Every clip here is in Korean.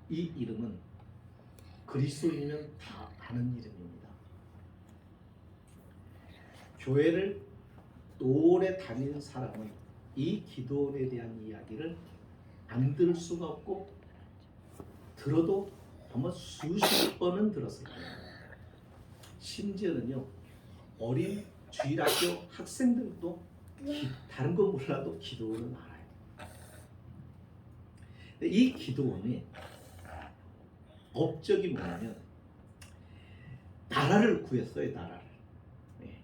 이 이름은 그리스도인이면 다 아는 이름입니다. 교회를 오래 다니는 사람은 이 기도원에 대한 이야기를 안 들을 수가 없고 들어도 아마 수십 번은 들었을 거예요. 심지어는요 어린 주일학교 학생들도 다른 건 몰라도 기도원은 알아요. 근데 이 기도원의 업적이 뭐냐면 나라를 구했어요. 나라를.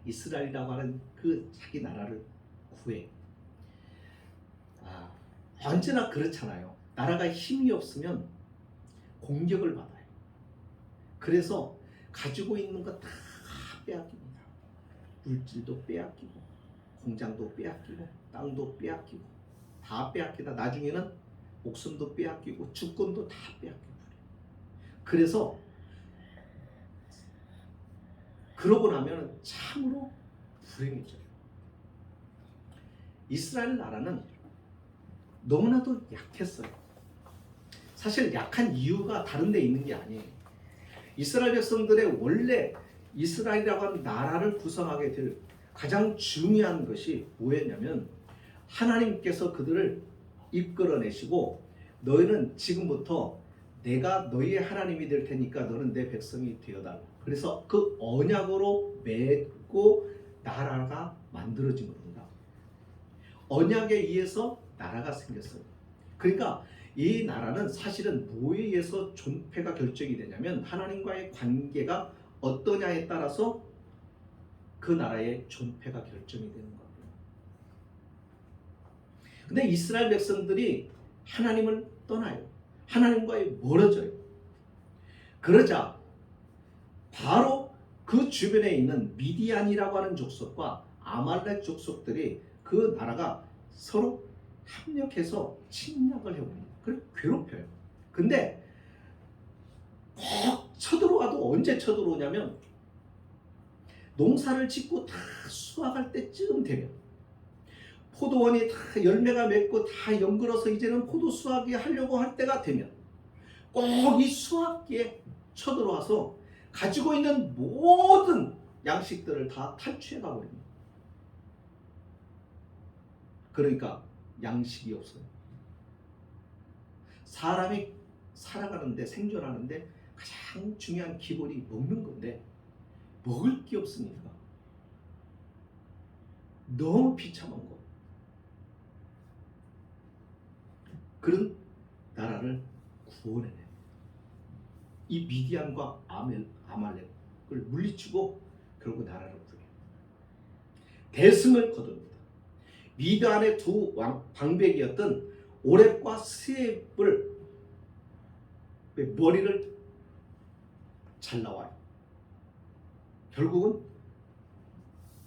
이스라엘이라고 하는 그 자기 나라를 구해. 언제나 그렇잖아요. 나라가 힘이 없으면 공격을 받아요. 그래서 가지고 있는 거 다 빼앗깁니다. 물질도 빼앗기고 공장도 빼앗기고 땅도 빼앗기고 다 빼앗기다 나중에는 목숨도 빼앗기고 주권도 다 빼앗기고 그래서 그러고 나면 참으로 불행해져요. 이스라엘 나라는 너무나도 약했어요. 사실 약한 이유가 다른 데 있는 게 아니에요. 이스라엘 백성들의 원래 이스라엘이라고 하는 나라를 구성하게 될 가장 중요한 것이 뭐였냐면 하나님께서 그들을 이끌어내시고 너희는 지금부터 내가 너희의 하나님이 될 테니까 너는 내 백성이 되어달라. 그래서 그 언약으로 맺고 나라가 만들어진 겁니다. 언약에 의해서 나라가 생겼어요. 그러니까 이 나라는 사실은 뭐에 의해서 존폐가 결정이 되냐면 하나님과의 관계가 어떠냐에 따라서 그 나라의 존폐가 결정이 되는 겁니다. 근데 이스라엘 백성들이 하나님을 떠나요. 하나님과의 멀어져요. 그러자 바로 그 주변에 있는 미디안이라고 하는 족속과 아말렉 족속들이 그 나라가 서로 합력해서 침략을 해옵니다. 그걸 괴롭혀요. 근데 꼭 쳐들어와도 언제 쳐들어오냐면 농사를 짓고 다 수확할 때쯤 되면 포도원이 다 열매가 맺고 다 연글어서 이제는 포도 수확이 하려고 할 때가 되면 꼭 이 수확기에 쳐들어와서 가지고 있는 모든 양식들을 다 탈취해 가버립니다. 그러니까 양식이 없어요. 사람이 살아가는데 생존하는데 가장 중요한 기본이 먹는 건데 먹을 게 없으니까 너무 비참한 거. 그런 나라를 구원해내요. 이 미디안과 아말렉을 물리치고 결국 나라를 구해요. 대승을 거둡니다. 미디안의 두 방백이었던 오렙과 스웹을 머리를 잘라와요. 결국은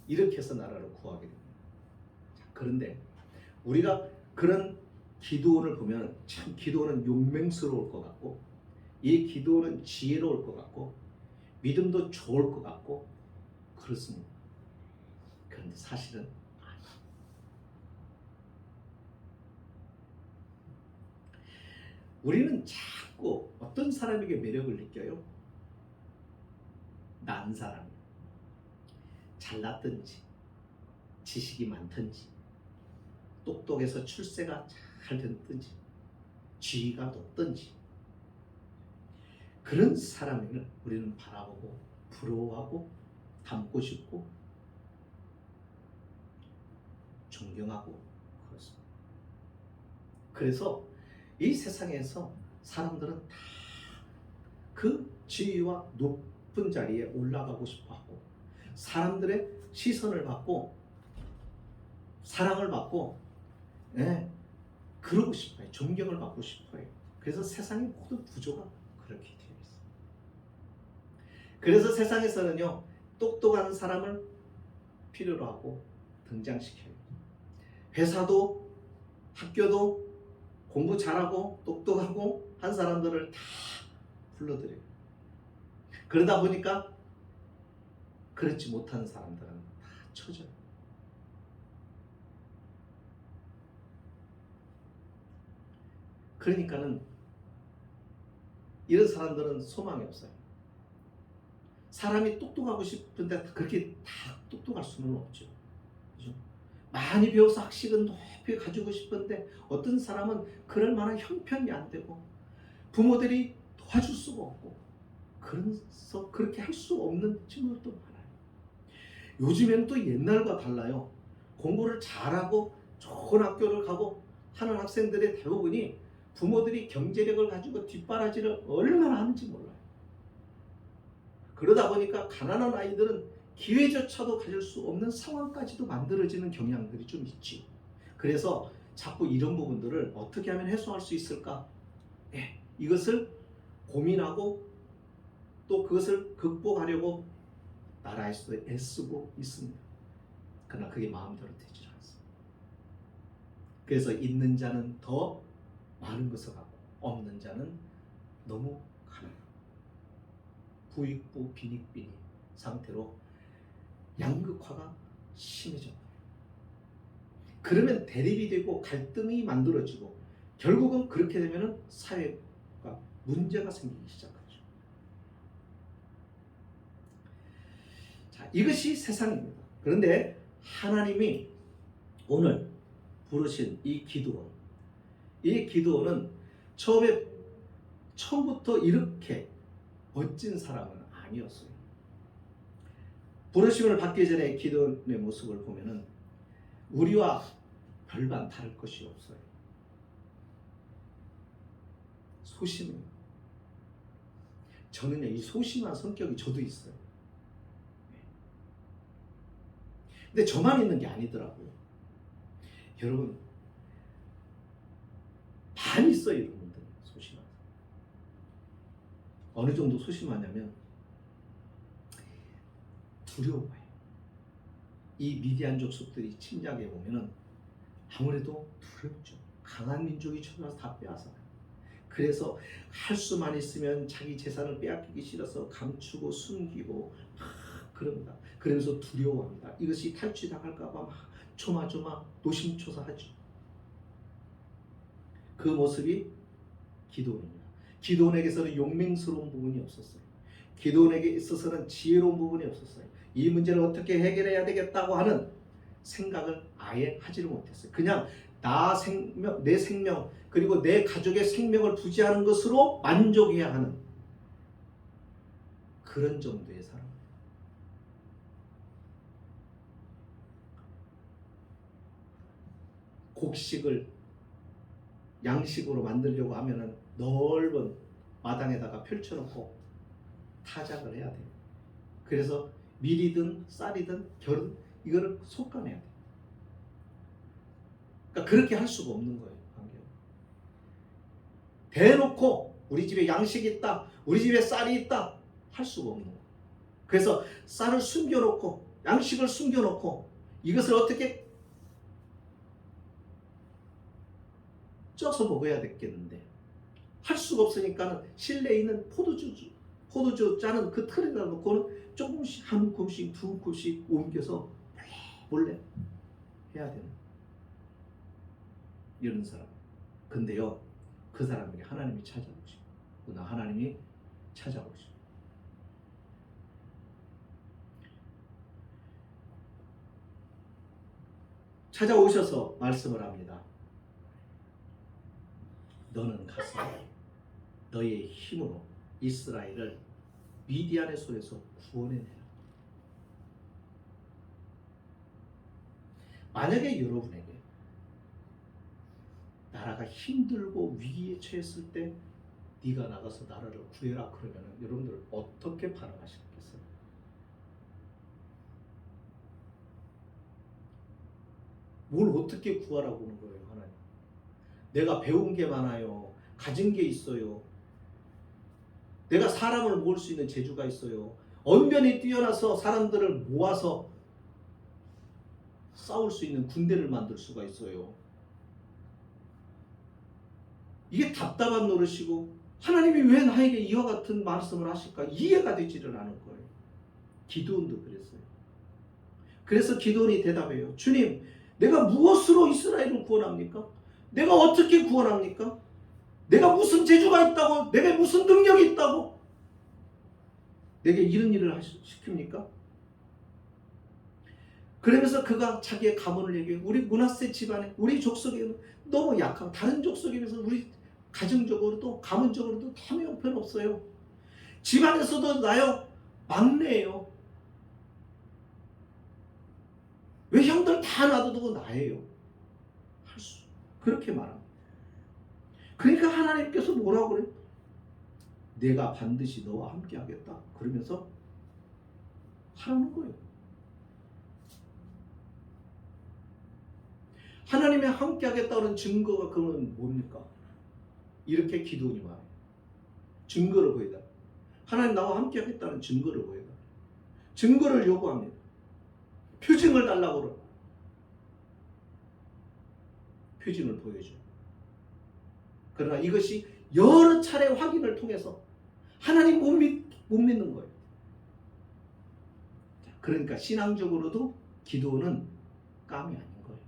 이렇게 해서 나라를 구하게 됩니다. 그런데 우리가 그런 기드온을 보면 참 기드온은 용맹스러울 것 같고 이 기드온은 지혜로울 것 같고 믿음도 좋을 것 같고 그렇습니다. 그런데 사실은 아니에요. 우리는 자꾸 어떤 사람에게 매력을 느껴요? 난 사람, 잘났든지 지식이 많든지 똑똑해서 출세가 잘 됐든지 지위가 높든지 그런 사람을 우리는 바라보고 부러워하고 닮고 싶고 존경하고 그렇습니다. 그래서 이 세상에서 사람들은 다 그 지위와 높은 자리에 올라가고 싶어하고 사람들의 시선을 받고 사랑을 받고 그러고 싶어요. 존경을 받고 싶어요. 그래서 세상의 모든 구조가 그렇게 되어 있어요. 그래서 세상에서는요 똑똑한 사람을 필요로 하고 등장시켜요. 회사도 학교도 공부 잘하고 똑똑하고 한 사람들을 다 불러들여요. 그러다 보니까 그렇지 못한 사람들은 다 쳐져요. 그러니까는 이런 사람들은 소망이 없어요. 사람이 똑똑하고 싶은데 그렇게 다 똑똑할 수는 없죠. 그죠? 많이 배워서 학식은 높이 가지고 싶은데 어떤 사람은 그럴 만한 형편이 안 되고 부모들이 도와줄 수가 없고 그래서 그렇게 할 수 없는 친구들도 많아요. 요즘에는 또 옛날과 달라요. 공부를 잘하고 좋은 학교를 가고 하는 학생들의 대부분이 부모들이 경제력을 가지고 뒷바라지를 얼마나 하는지 몰라요. 그러다 보니까 가난한 아이들은 기회조차도 가질 수 없는 상황까지도 만들어지는 경향들이 좀 있지. 그래서 자꾸 이런 부분들을 어떻게 하면 해소할 수 있을까? 이것을 고민하고 또 그것을 극복하려고 나라에서도 애쓰고 있습니다. 그러나 그게 마음대로 되지 않습니다. 그래서 있는 자는 더 많은 것을 갖고 없는 자는 너무 가난하고 부익부 빈익빈이 상태로 양극화가 심해졌다. 그러면 대립이 되고 갈등이 만들어지고 결국은 그렇게 되면 사회가 문제가 생기기 시작하죠. 자, 이것이 세상입니다. 그런데 하나님이 오늘 부르신 이 기드온은 처음부터 이렇게 멋진 사람은 아니었어요. 부르심을 받기 전에 기드온의 모습을 보면은 우리와 별반 다를 것이 없어요. 소심해요. 저는요, 이 소심한 성격이 저도 있어요. 근데 저만 있는 게 아니더라고요. 여러분, 많이 있어요, 여러분들. 소심한. 어느 정도 소심하냐면 두려워해요. 이 미디안 족속들이 침략해 보면은 아무래도 두렵죠. 강한 민족이 쳐들어서 다 빼앗아요. 그래서 할 수만 있으면 자기 재산을 빼앗기기 싫어서 감추고 숨기고 막 그럽니다. 그러면서 두려워합니다. 이것이 탈취당할까봐 막 조마조마 노심초사하죠. 그 모습이 기드온입니다. 기드온에게서는 용맹스러운 부분이 없었어요. 기드온에게 있어서는 지혜로운 부분이 없었어요. 이 문제를 어떻게 해결해야 되겠다고 하는 생각을 아예 하지를 못했어요. 그냥 내 생명 그리고 내 가족의 생명을 부지하는 것으로 만족해야 하는 그런 정도의 사람. 곡식을 양식으로 만들려고 하면은 넓은 마당에다가 펼쳐놓고 타작을 해야 돼요. 그래서 밀이든 쌀이든 결은 이거를 솎아내야 돼요. 그러니까 그렇게 할 수가 없는 거예요. 대놓고 우리 집에 양식이 있다, 우리 집에 쌀이 있다 할 수가 없는 거예요. 그래서 쌀을 숨겨놓고 양식을 숨겨놓고 이것을 어떻게 쪄서 먹어야 됐겠는데 할 수가 없으니까 실내에 있는 포도주 짜는 그 틀에다 놓고는 조금씩 한 움큼씩 두 움큼씩 옮겨서 몰래 해야 되는 이런 사람. 근데요, 그 사람에게 하나님이 찾아오시고 그러나 하나님이 찾아오시고 찾아오셔서 말씀을 합니다. 너는 가서 너의 힘으로 이스라엘을 미디안의 손에서 구원해내라. 만약에 여러분에게 나라가 힘들고 위기에 처했을 때 네가 나가서 나라를 구해라 그러면 여러분들 어떻게 반응하시겠어요? 뭘 어떻게 구하라고 하는 거예요, 하나님? 내가 배운 게 많아요. 가진 게 있어요. 내가 사람을 모을 수 있는 재주가 있어요. 언변이 뛰어나서 사람들을 모아서 싸울 수 있는 군대를 만들 수가 있어요. 이게 답답한 노릇이고 하나님이 왜 나에게 이와 같은 말씀을 하실까 이해가 되지를 않을 거예요. 기드온도 그랬어요. 그래서 기드온이 대답해요. 주님, 내가 무엇으로 이스라엘을 구원합니까? 내가 어떻게 구원합니까? 내가 무슨 재주가 있다고, 내게 무슨 능력이 있다고 내게 이런 일을 시킵니까? 그러면서 그가 자기의 가문을 얘기해요. 우리 므낫세 집안에, 우리 족속에는 너무 약하고 다른 족속에 비해서 우리 가정적으로도 가문적으로도 아무 형편없어요. 집안에서도 나요 막내예요. 왜 형들 다 놔두고 나예요? 그렇게 말합니다. 그러니까 하나님께서 뭐라고 그래요? 내가 반드시 너와 함께 하겠다. 그러면서 하라는 거예요. 하나님이 함께 하겠다는 증거가 그건 뭡니까? 이렇게 기도원이 말해요. 증거를 보여달라. 하나님 나와 함께 하겠다는 증거를 보여달라. 증거를 요구합니다. 표징을 달라고 그래요. 표징을 보여줘요. 그러나 이것이 여러 차례 확인을 통해서 하나님 못 믿는 거예요. 그러니까 신앙적으로도 기도는 깜이 아닌 거예요.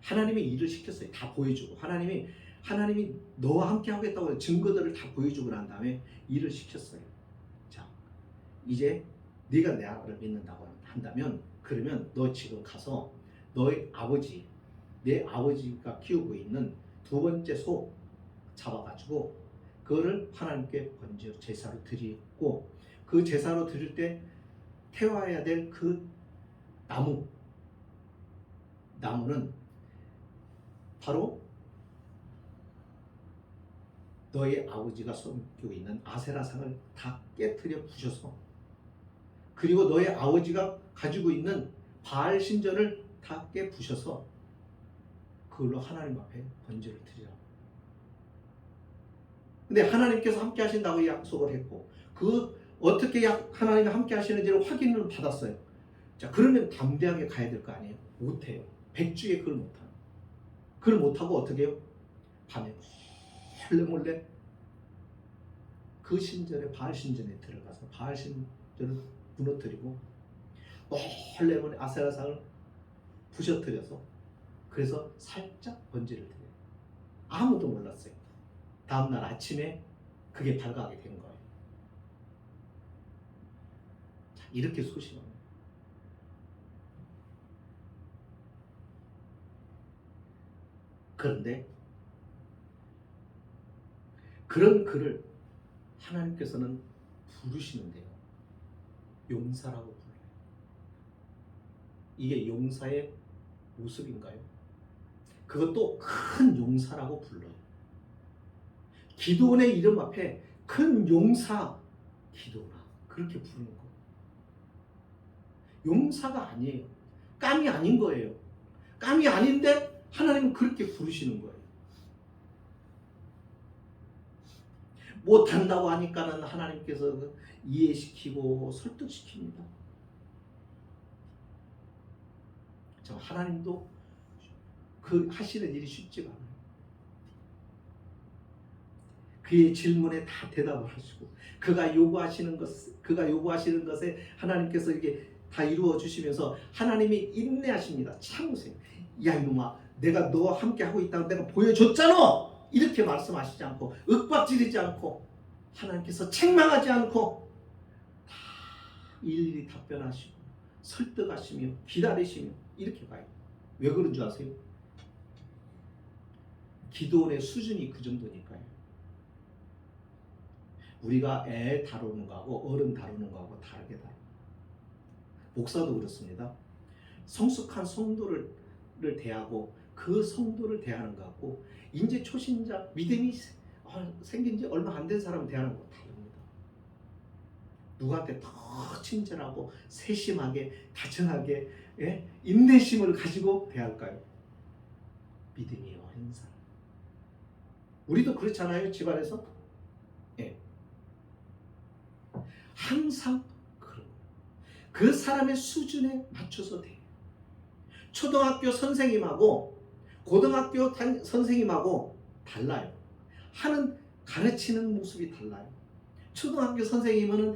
하나님이 일을 시켰어요. 다 보여주고 하나님이 너와 함께 하겠다고 증거들을 다 보여주고 난 다음에 일을 시켰어요. 자, 이제 네가 나를 믿는다고 한다면 그러면 너 지금 가서 너의 아버지, 내 아버지가 키우고 있는 두 번째 소 잡아가지고 그거를 하나님께 번제로 제사로 드리고 그 제사로 드릴 때 태워야 될 그 나무는 바로 너의 아버지가 섬기고 있는 아세라상을 다 깨트려 부셔서 그리고 너의 아버지가 가지고 있는 바알 신전을 다 깨부셔서 그걸로 하나님 앞에 번제를 드리라. 근데 하나님께서 함께 하신다고 약속을 했고 그 어떻게 하나님이 함께 하시는지를 확인을 받았어요. 자, 그러면 담대하게 가야 될 거 아니에요? 못해요. 백주에 그걸 못해요. 그걸 못하고 어떻게 해요? 밤에 몰래 그 신전에 바알 신전에 들어가서 바알 신전을 무너뜨리고 몰래 아세라상을 부셔뜨려서 그래서 살짝 번제를 드려요. 아무도 몰랐어요. 다음날 아침에 그게 발각하게 된 거예요. 자, 이렇게 소심합니다. 그런데 그런 그를 하나님께서는 부르시는데요. 용사라고 불러요. 이게 용사의 모습인가요? 그것도 큰 용사라고 불러요. 기도원의 이름 앞에 큰 용사 기도나 그렇게 부르는 거. 용사가 아니에요. 깜이 아닌 거예요. 깜이 아닌데 하나님은 그렇게 부르시는 거예요. 못한다고 하니까는 하나님께서 이해시키고 설득시킵니다. 하나님도 그 하시는 일이 쉽지가 않아요. 그의 질문에 다 대답을 하시고 그가 요구하시는 것에 하나님께서 이게 다 이루어 주시면서 하나님이 인내하십니다. 참으세요. 야 이놈아, 내가 너와 함께 하고 있다고 내가 보여줬잖아. 이렇게 말씀하시지 않고 윽박지르지 않고 하나님께서 책망하지 않고 다 일일이 답변하시고 설득하시며 기다리시며 이렇게 가요. 왜 그런 줄 아세요? 기도원의 수준이 그 정도니까요. 우리가 애 다루는 거하고 어른 다루는 거하고 다르게 다뤄요. 목사도 그렇습니다. 성숙한 성도를 대하고 그 성도를 대하는 것 같고 이제 초신자 믿음이 생긴 지 얼마 안 된 사람 대하는 거 다릅니다. 누구한테 더 친절하고 세심하게 다정하게 인내심을 가지고 대할까요? 믿음이 어린 사람. 우리도 그렇잖아요. 집안에서 항상 그 사람의 수준에 맞춰서 돼요. 초등학교 선생님하고 고등학교 선생님하고 달라요. 가르치는 모습이 달라요. 초등학교 선생님은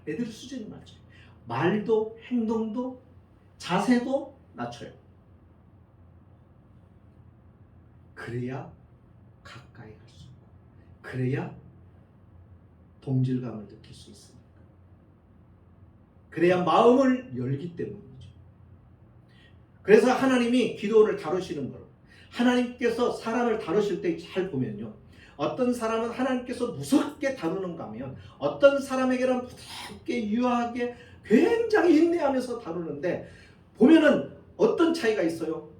애들 수준에 맞춰요. 말도 행동도 자세도 낮춰요. 그래야 가까이 갈 수 있고, 그래야 동질감을 느낄 수 있습니다. 그래야 마음을 열기 때문이죠. 그래서 하나님이 기도를 다루시는 것, 하나님께서 사람을 다루실 때 잘 보면요, 어떤 사람은 하나님께서 무섭게 다루는가 하면 어떤 사람에게는 부드럽게 유하게 굉장히 인내하면서 다루는데, 보면은 어떤 차이가 있어요?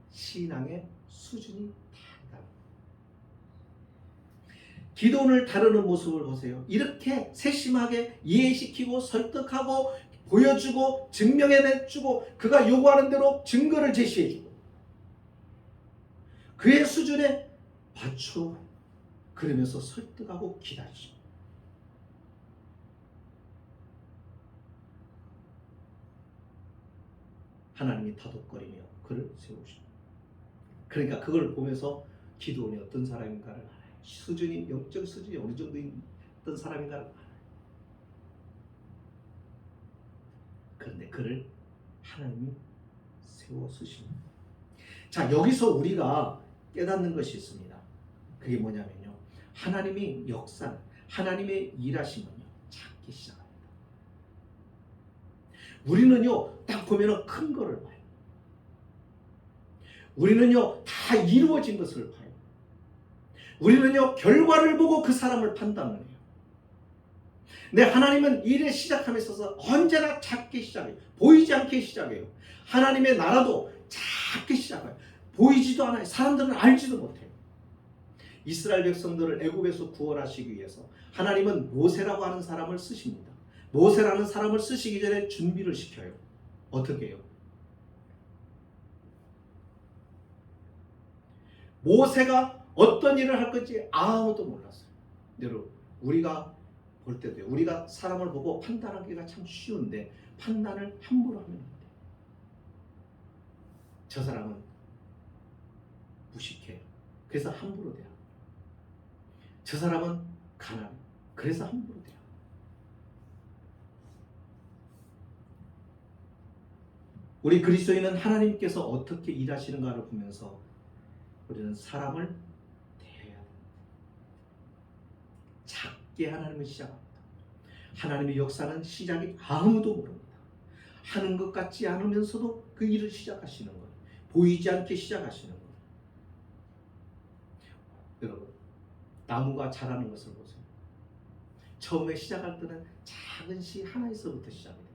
신앙의 수준이 다르다. 기도를 다루는 모습을 보세요. 이렇게 세심하게 이해시키고 설득하고 보여주고 증명해내주고 그가 요구하는 대로 증거를 제시해주고 그의 수준에 맞춰 그러면서 설득하고 기다리죠. 하나님이 다독거리며 그를 세우시고, 그러니까 그걸 보면서 기도원이 어떤 사람인가를 알아요. 수준이, 영적 수준이 어느 정도인 어떤 사람인가를 알아요. 그런데 그를 하나님이 세워 쓰십니다. 자, 여기서 우리가 깨닫는 것이 있습니다. 그게 뭐냐면요, 하나님의 역사는, 하나님의 일하심은요, 작게 시작합니다. 우리는요, 딱 보면은 큰 거를 봐요. 우리는요, 다 이루어진 것을 봐요. 우리는요, 결과를 보고 그 사람을 판단을 해요. 근데 하나님은 일에 시작함에 있어서 언제나 작게 시작해요. 보이지 않게 시작해요. 하나님의 나라도 작게 시작해요. 보이지도 않아요. 사람들은 알지도 못해요. 이스라엘 백성들을 애굽에서 구원하시기 위해서 하나님은 모세라고 하는 사람을 쓰십니다. 모세라는 사람을 쓰시기 전에 준비를 시켜요. 어떻게 해요? 모세가 어떤 일을 할 건지 아무도 몰랐어요. 여러분, 우리가 볼 때도요, 우리가 사람을 보고 판단하기가 참 쉬운데 판단을 함부로 하면 안 돼요. 저 사람은 무식해요. 그래서 함부로 돼요. 저 사람은 가난해요. 그래서 함부로 돼요. 우리 그리스도인은 하나님께서 어떻게 일하시는가를 보면서 우리는 사람을 대해야 합니다. 작게 하나님을 시작합니다. 하나님의 역사는 시작이 아무도 모릅니다. 하는 것 같지 않으면서도 그 일을 시작하시는 거예요. 보이지 않게 시작하시는 거예요. 여러분, 나무가 자라는 것을 보세요. 처음에 시작할 때는 작은 씨 하나에서부터 시작해요.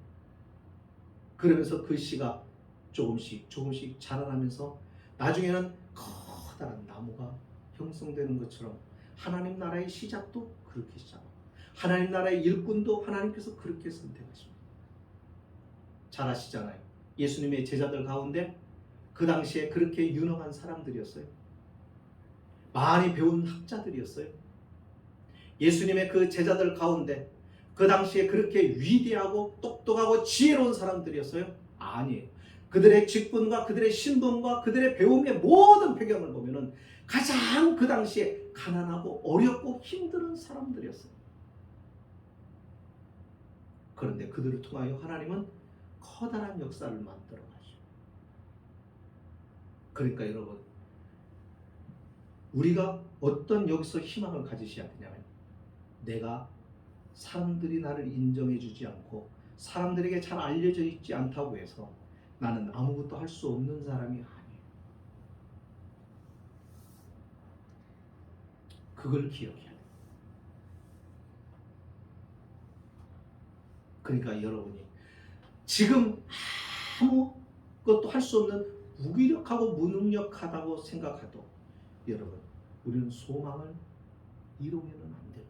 그러면서 그 씨가 조금씩 자라나면서 나중에는 커다란 나무가 형성되는 것처럼 하나님 나라의 시작도 그렇게 시작합니다. 하나님 나라의 일꾼도 하나님께서 그렇게 선택하십니다. 잘 아시잖아요. 예수님의 제자들 가운데 그 당시에 그렇게 유능한 사람들이었어요. 많이 배운 학자들이었어요. 예수님의 그 제자들 가운데 그 당시에 그렇게 위대하고 똑똑하고 지혜로운 사람들이었어요? 아니에요. 그들의 직분과 그들의 신분과 그들의 배움의 모든 배경을 보면은 가장 그 당시에 가난하고 어렵고 힘든 사람들이었어요. 그런데 그들을 통하여 하나님은 커다란 역사를 만들어 가시고, 그러니까 여러분, 우리가 어떤 여기서 희망을 가지셔야 되냐면, 내가 사람들이 나를 인정해 주지 않고 사람들에게 잘 알려져 있지 않다고 해서 나는 아무것도 할 수 없는 사람이 아니에요. 그걸 기억해야 돼요. 그러니까 여러분이 지금 아무것도 할 수 없는 무기력하고 무능력하다고 생각해도 여러분, 우리는 소망을 잃으면 안 돼요.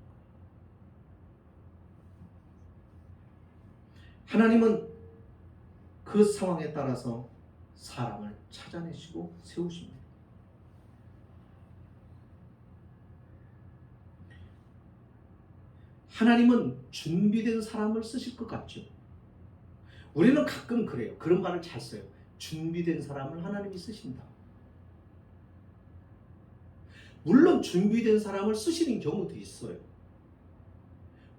하나님은 그 상황에 따라서 사람을 찾아내시고 세우십니다. 하나님은 준비된 사람을 쓰실 것 같죠? 우리는 가끔 그래요. 그런 말을 잘 써요. 준비된 사람을 하나님이 쓰신다. 물론 준비된 사람을 쓰시는 경우도 있어요.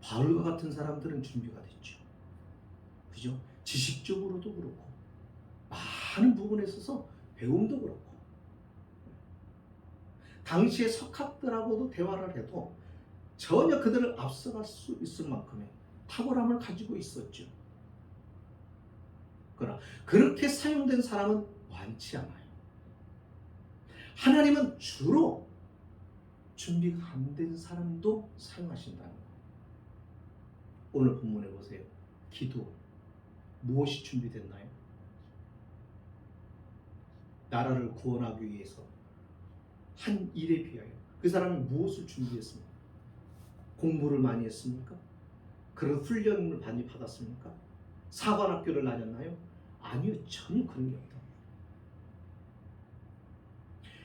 바울과 같은 사람들은 준비가 됐죠. 그죠? 지식적으로도 그렇고 많은 부분에 있어서 배움도 그렇고 당시의 석학들하고도 대화를 해도 전혀 그들을 앞서갈 수 있을 만큼의 탁월함을 가지고 있었죠. 그러나 그렇게 사용된 사람은 많지 않아요. 하나님은 주로 준비가 안 된 사람도 사용하신다는 거예요. 오늘 본문에 보세요. 기도 무엇이 준비됐나요? 나라를 구원하기 위해서 한 일에 비하여 그 사람이 무엇을 준비했습니까? 공부를 많이 했습니까? 그런 훈련을 많이 받았습니까? 사관학교를 다녔나요? 아니요, 전혀 그런 게 없다.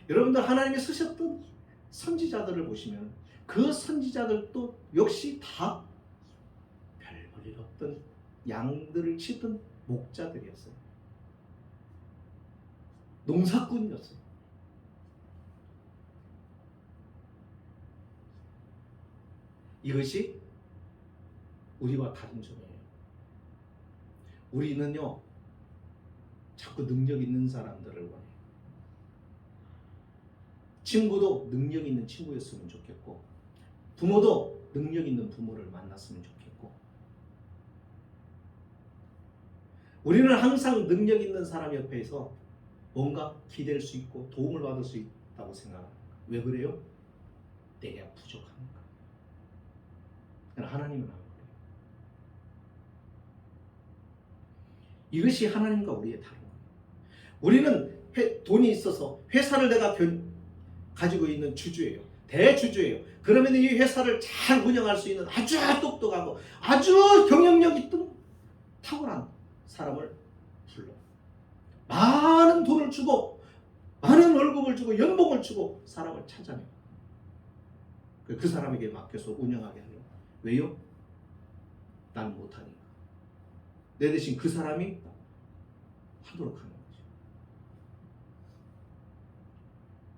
여러분들 하나님이 쓰셨던 선지자들을 보시면 그 선지자들도 역시 다 별 볼 일 없던 양들을 치던 목자들이었어요. 농사꾼이었어요. 이것이 우리와 다른 점이에요. 우리는요, 자꾸 능력 있는 사람들을 원해요. 친구도 능력 있는 친구였으면 좋겠고, 부모도 능력 있는 부모를 만났으면 좋겠고, 우리는 항상 능력 있는 사람 옆에서 뭔가 기댈 수 있고 도움을 받을 수 있다고 생각합니다. 왜 그래요? 내가 부족하니까. 그러나 하나님은 안 그래요. 이것이 하나님과 우리의 다른 거예요. 우리는 돈이 있어서 회사를 내가 가지고 있는 주주예요. 대주주예요. 그러면 이 회사를 잘 운영할 수 있는 아주 똑똑하고 아주 경영력 있던 탁월한 사람을 불러. 많은 돈을 주고 많은 월급을 주고 연봉을 주고 사람을 찾아내요. 그 사람에게 맡겨서 운영하게 하려고. 왜요? 난 못하니까. 내 대신 그 사람이 하도록 하는 거죠.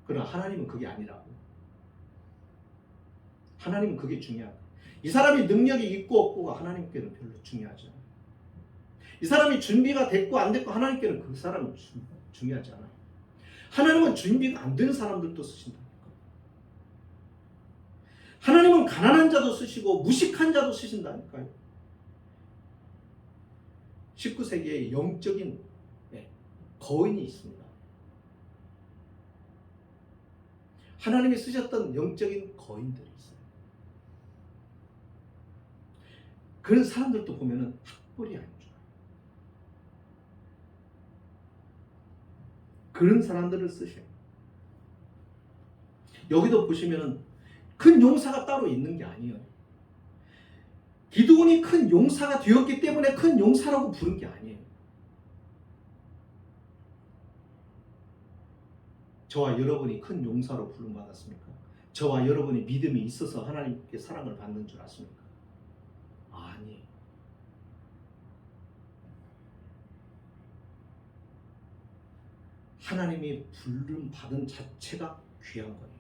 그러나 하나님은 그게 아니라고. 하나님은 그게 중요하다. 이 사람이 능력이 있고 없고가 하나님께는 별로 중요하지 않아요. 이 사람이 준비가 됐고 안 됐고 하나님께는 그 사람은 중요하지 않아요. 하나님은 준비가 안 된 사람들도 쓰신다니까. 하나님은 가난한 자도 쓰시고 무식한 자도 쓰신다니까요. 19세기에 영적인 거인이 있습니다. 하나님이 쓰셨던 영적인 거인들이 있어요. 그런 사람들도 보면은 학벌이 안 좋아요. 그런 사람들을 쓰셔요. 여기도 보시면은 큰 용사가 따로 있는 게 아니에요. 기드온이 큰 용사가 되었기 때문에 큰 용사라고 부른 게 아니에요. 저와 여러분이 큰 용사로 부름받았습니까? 저와 여러분이 믿음이 있어서 하나님께 사랑을 받는 줄 아십니까? 아니에요. 하나님이 부름 받은 자체가 귀한 거예요.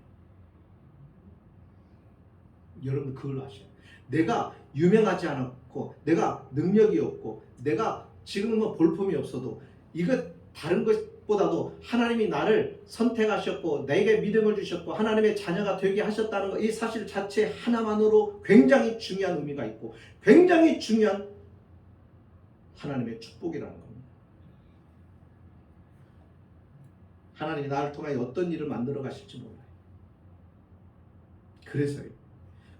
여러분 그걸 아셔요. 내가 유명하지 않았고 내가 능력이 없고 내가 지금은 뭐 볼품이 없어도 이거 다른 것보다도 하나님이 나를 선택하셨고 내게 믿음을 주셨고 하나님의 자녀가 되게 하셨다는 것, 이 사실 자체 하나만으로 굉장히 중요한 의미가 있고 굉장히 중요한 하나님의 축복이라는 겁니다. 하나님이 나를 통하여 어떤 일을 만들어 가실지 몰라요. 그래서요.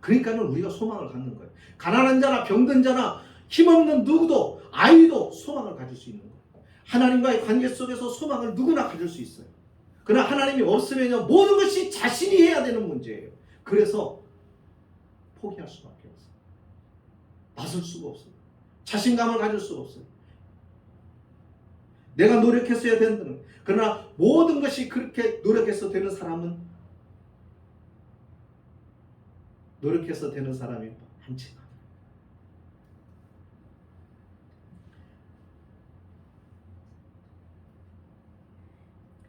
그러니까는 우리가 소망을 갖는 거예요. 가난한 자나 병든 자나 힘없는 누구도 아이도 소망을 가질 수 있는 거예요. 하나님과의 관계 속에서 소망을 누구나 가질 수 있어요. 그러나 하나님이 없으면요 모든 것이 자신이 해야 되는 문제예요. 그래서 포기할 수밖에 없어요. 나설 수가 없어요. 자신감을 가질 수가 없어요. 내가 노력했어야 되는, 그러나 모든 것이 그렇게 노력해서 되는 사람은 노력해서 되는 사람이 많지 않아요.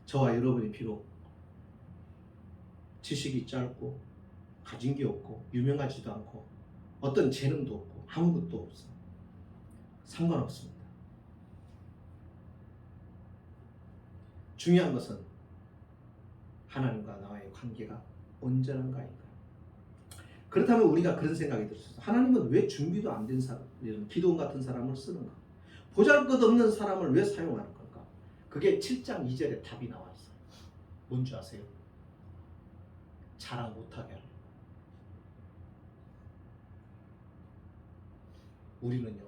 저와 여러분이 비록 지식이 짧고 가진 게 없고 유명하지도 않고 어떤 재능도 없고 아무것도 없어. 상관없습니다. 중요한 것은 하나님과 나와의 관계가 온전한가인가. 그렇다면 우리가 그런 생각이 들었어요. 하나님은 왜 준비도 안 된 사람, 이런 기도원 같은 사람을 쓰는가? 보잘것없는 사람을 왜 사용하는 걸까? 그게 7장 2절에 답이 나와 있어요. 뭔지 아세요? 자랑 못하게 하려. 우리는요,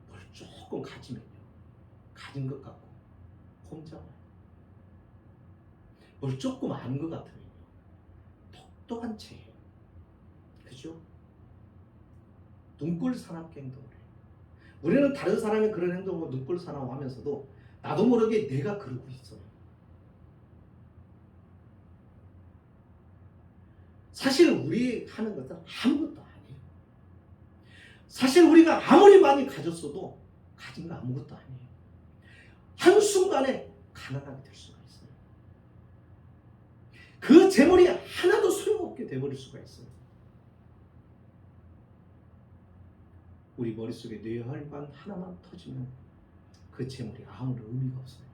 뭘 조금 가지면요, 가진 것 같고 혼자만. 뭘 조금 아는 것 같으면요, 똑똑한 체예요. 그죠? 눈꼴 사납게 행동을 해요. 우리는 다른 사람이 그런 행동을 눈꼴 사나워하면서도 나도 모르게 내가 그러고 있어요. 사실 우리 하는 것은 아무것도 아니에요. 사실 우리가 아무리 많이 가졌어도 가진 거 아무것도 아니에요. 한순간에 가난하게 될 수가 있어요. 그 재물이 하나도 소용없게 돼버릴 수가 있어요. 우리 머릿속에 뇌혈관 하나만 터지면 그 재물이 아무런 의미가 없어요.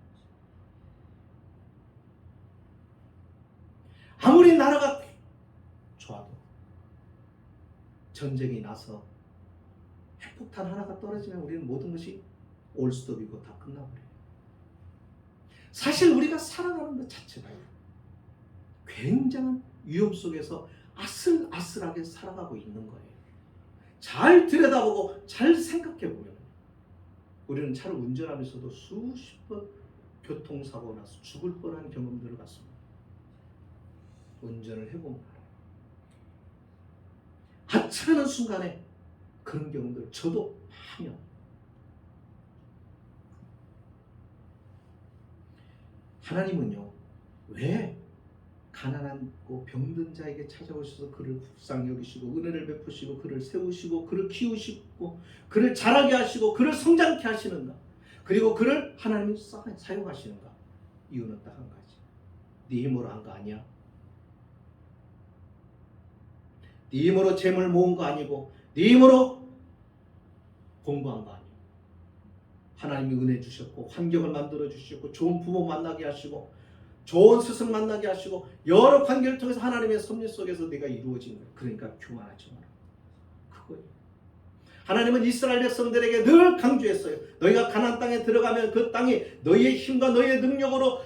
아무리 나라가 좋아도 전쟁이 나서 핵폭탄 하나가 떨어지면 우리는 모든 것이 올스톱이고 다 끝나버려요. 사실 우리가 살아가는 것 자체가요, 굉장한 위험 속에서 아슬아슬하게 살아가고 있는 거예요. 잘 들여다보고 잘 생각해보면 우리는 차를 운전하면서도 수십 번 교통사고가 나서 죽을 뻔한 경험들을 갖습니다. 운전을 해보면 알아요. 하찮은 순간에 그런 경험들 저도 많이 합니다. 하나님은요, 왜 가난하고 병든 자에게 찾아오셔서 그를 불쌍히 여기시고 은혜를 베푸시고 그를 세우시고 그를 키우시고 그를 자라게 하시고 그를 성장케 하시는가? 그리고 그를 하나님이 사용하시는가? 이유는 딱 한 가지. 네 힘으로 한 거 아니야. 네 힘으로 재물 모은 거 아니고 네 힘으로 공부한 거 아니에요. 하나님이 은혜 주셨고 환경을 만들어 주시고 좋은 부모 만나게 하시고 좋은 스승 만나게 하시고 여러 관계를 통해서 하나님의 섭리 속에서 내가 이루어진 거예요. 그러니까 교만하지 마라. 그거예요. 하나님은 이스라엘 백성들에게 늘 강조했어요. 너희가 가나안 땅에 들어가면 그 땅이 너희의 힘과 너희의 능력으로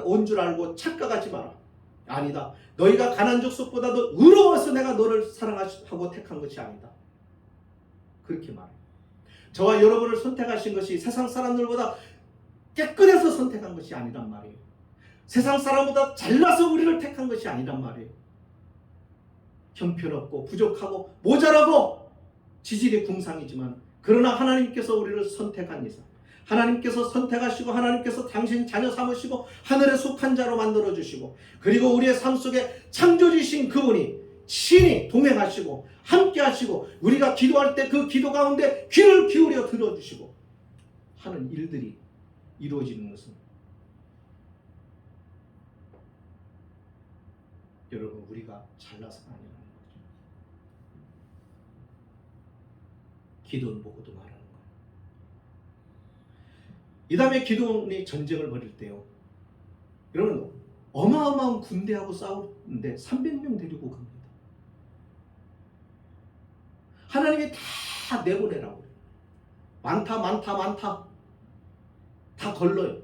온 줄 알고 착각하지 마라. 아니다. 너희가 가나안 족속보다도 의로워서 내가 너를 사랑하고 택한 것이 아니다. 그렇게 말해요. 저와 여러분을 선택하신 것이 세상 사람들보다 깨끗해서 선택한 것이 아니란 말이에요. 세상 사람보다 잘나서 우리를 택한 것이 아니란 말이에요. 형편없고 부족하고 모자라고 지질이 궁상이지만 그러나 하나님께서 우리를 선택한 이상, 하나님께서 선택하시고 하나님께서 당신 자녀 삼으시고 하늘에 속한 자로 만들어주시고 그리고 우리의 삶 속에 창조주신 그분이 친히 동행하시고 함께 하시고 우리가 기도할 때 그 기도 가운데 귀를 기울여 들어주시고 하는 일들이 이루어지는 것은 여러분 우리가 잘나서가 아니라는 거죠. 기도는 보고도 말하는 거예요. 이 다음에 기도원이 전쟁을 벌일 때요, 여러분 어마어마한 군대하고 싸우는데 300명 데리고 갑니다. 하나님이 다 내보내라고 그래요. 많다 다 걸러요.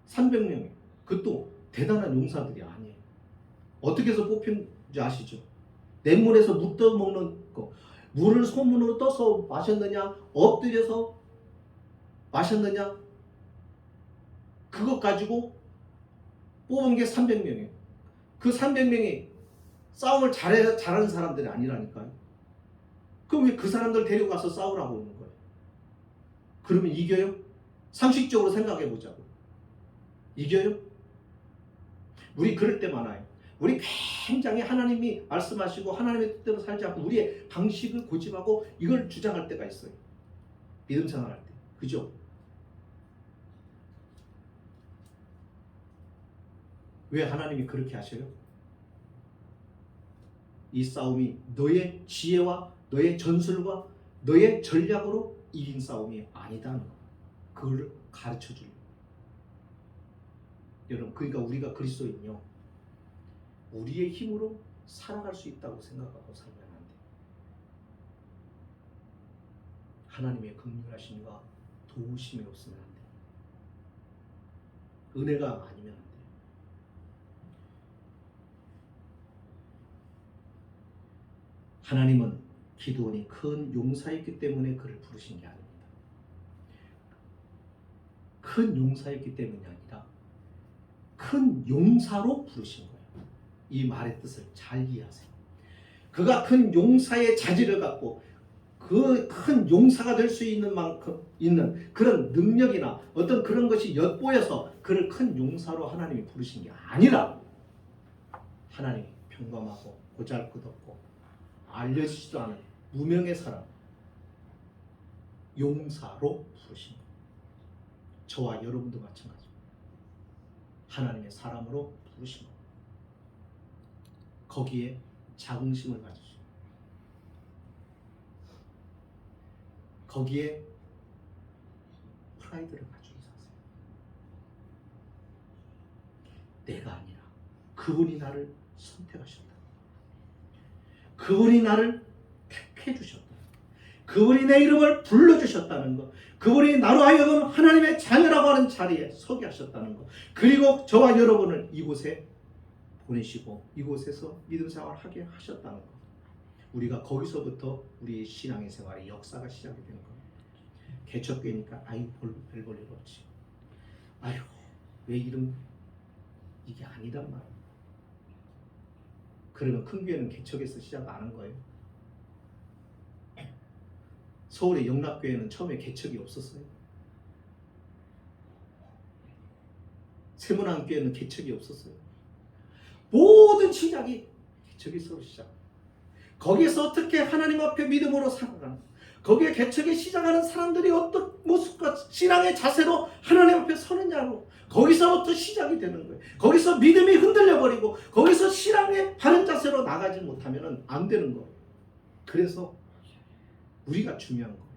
300명이. 그것도 대단한 용사들이 아니에요. 어떻게 해서 뽑힌지 아시죠? 냇물에서 물 떠먹는 거, 물을 소문으로 떠서 마셨느냐, 엎드려서 마셨느냐, 그것 가지고 뽑은 게 300명이에요. 그 300명이 싸움을 잘하는 사람들이 아니라니까요. 그럼 왜 그 사람들 데리고 가서 싸우라고 하는 거예요? 그러면 이겨요? 상식적으로 생각해 보자고. 이겨요? 우리 그럴 때 많아요. 우리 굉장히 하나님이 말씀하시고 하나님의 뜻대로 살지 않고 우리의 방식을 고집하고 이걸 주장할 때가 있어요. 믿음 생활할 때. 그죠? 왜 하나님이 그렇게 하셔요? 이 싸움이 너의 지혜와 너의 전술과 너의 전략으로 이긴 싸움이 아니다는 거. 그걸 가르쳐 주려고. 여러분, 그러니까 우리가 그리스도인요, 우리의 힘으로 살아갈 수 있다고 생각하고 살면 안 돼. 하나님의 긍휼하심과 도우심이 없으면 안 돼. 은혜가 아니면 안 돼. 하나님은 기드온이 큰 용사였기 때문에 그를 부르신 게 아닙니다. 큰 용사였기 때문이 아니라 큰 용사로 부르신 거예요. 이 말의 뜻을 잘 이해하세요. 그가 큰 용사의 자질을 갖고 그 큰 용사가 될 수 있는 만큼 있는 그런 능력이나 어떤 그런 것이 엿보여서 그를 큰 용사로 하나님이 부르신 게 아니라, 하나님이 평범하고 보잘것없고 알려지지도 않은 무명의 사람, 용사로 부르신 거예요. 저와 여러분도 마찬가지입니다. 하나님의 사람으로 부르신 거예요. 거기에 자긍심을 가지시고, 거기에 프라이드를 가지고 사세요. 내가 아니라 그분이 나를 선택하셨다. 그분이 나를 택해 주셨다. 그분이 내 이름을 불러주셨다는 것, 그분이 나로 하여금 하나님의 자녀라고 하는 자리에 서게 하셨다는 것, 그리고 저와 여러분을 이곳에 보내시고 이곳에서 믿음 생활을 하게 하셨다는 것, 우리가 거기서부터 우리의 신앙의 생활의 역사가 시작이 되는 겁니다. 개척교회니까 아유 별 볼 일 없지, 아유 왜 이름, 이게 아니란 말이에요. 그러면 큰 교회는 개척에서 시작 안 한 거예요. 서울의 영락교회는 처음에 개척이 없었어요. 세문안교회는 개척이 없었어요. 모든 시작이 개척에서 시작. 거기에서 어떻게 하나님 앞에 믿음으로 살아가는, 거기에 개척에 시작하는 사람들이 어떤 모습과 신앙의 자세로 하나님 앞에 서느냐고, 거기서부터 시작이 되는 거예요. 거기서 믿음이 흔들려버리고 거기서 신앙의 바른 자세로 나가지 못하면 안 되는 거예요. 그래서 우리가 중요한 거예요.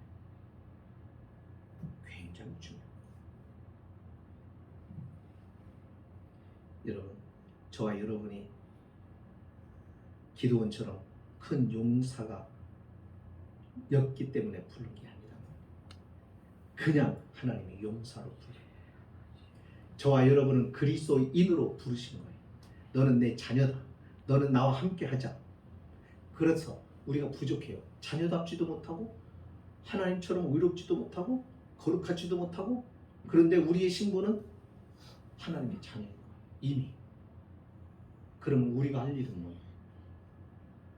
굉장히 중요해요. 여러분, 저와 여러분이 기드온처럼 큰 용사가 였기 때문에 부른 게 아니라 그냥 하나님의 용사로 부른 거예요. 저와 여러분은 그리스도인으로 부르신 거예요. 너는 내 자녀다. 너는 나와 함께 하자. 그래서 우리가 부족해요. 자녀답지도 못하고 하나님처럼 의롭지도 못하고 거룩하지도 못하고, 그런데 우리의 신분은 하나님의 자녀인 거예요. 이미. 그러면 우리가 할 일은 뭐예요?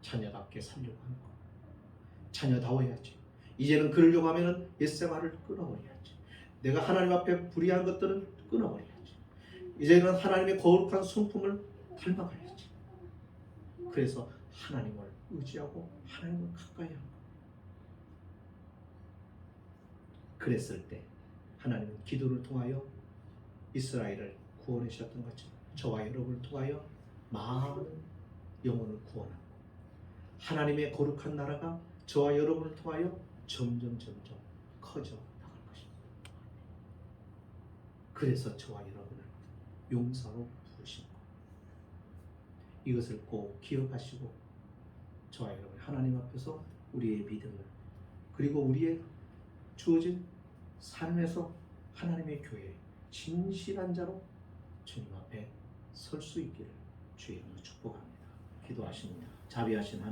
자녀답게 살려고 하는 거예요. 자녀다워야지. 이제는 그러려고 하면 옛생활을 끊어버려야지. 내가 하나님 앞에 불의한 것들은 끊어버려야지. 이제는 하나님의 거룩한 성품을 닮아가야지. 그래서 하나님을 의지하고 하나님을 가까이 하는 거예요. 그랬을 때 하나님은 기도를 통하여 이스라엘을 구원하셨던 것처럼 저와 여러분을 통하여 많은 영혼을 구원하고, 하나님의 거룩한 나라가 저와 여러분을 통하여 점점 커져 나갈 것입니다. 그래서 저와 여러분을 용사로 부르신 것, 이것을 꼭 기억하시고 저와 여러분 하나님 앞에서 우리의 믿음을, 그리고 우리의 주어진 삶에서 하나님의 교회에 진실한 자로 주님 앞에 설 수 있기를 주의 이름으로 축복합니다. 기도하십니다. 자비하신 하나님,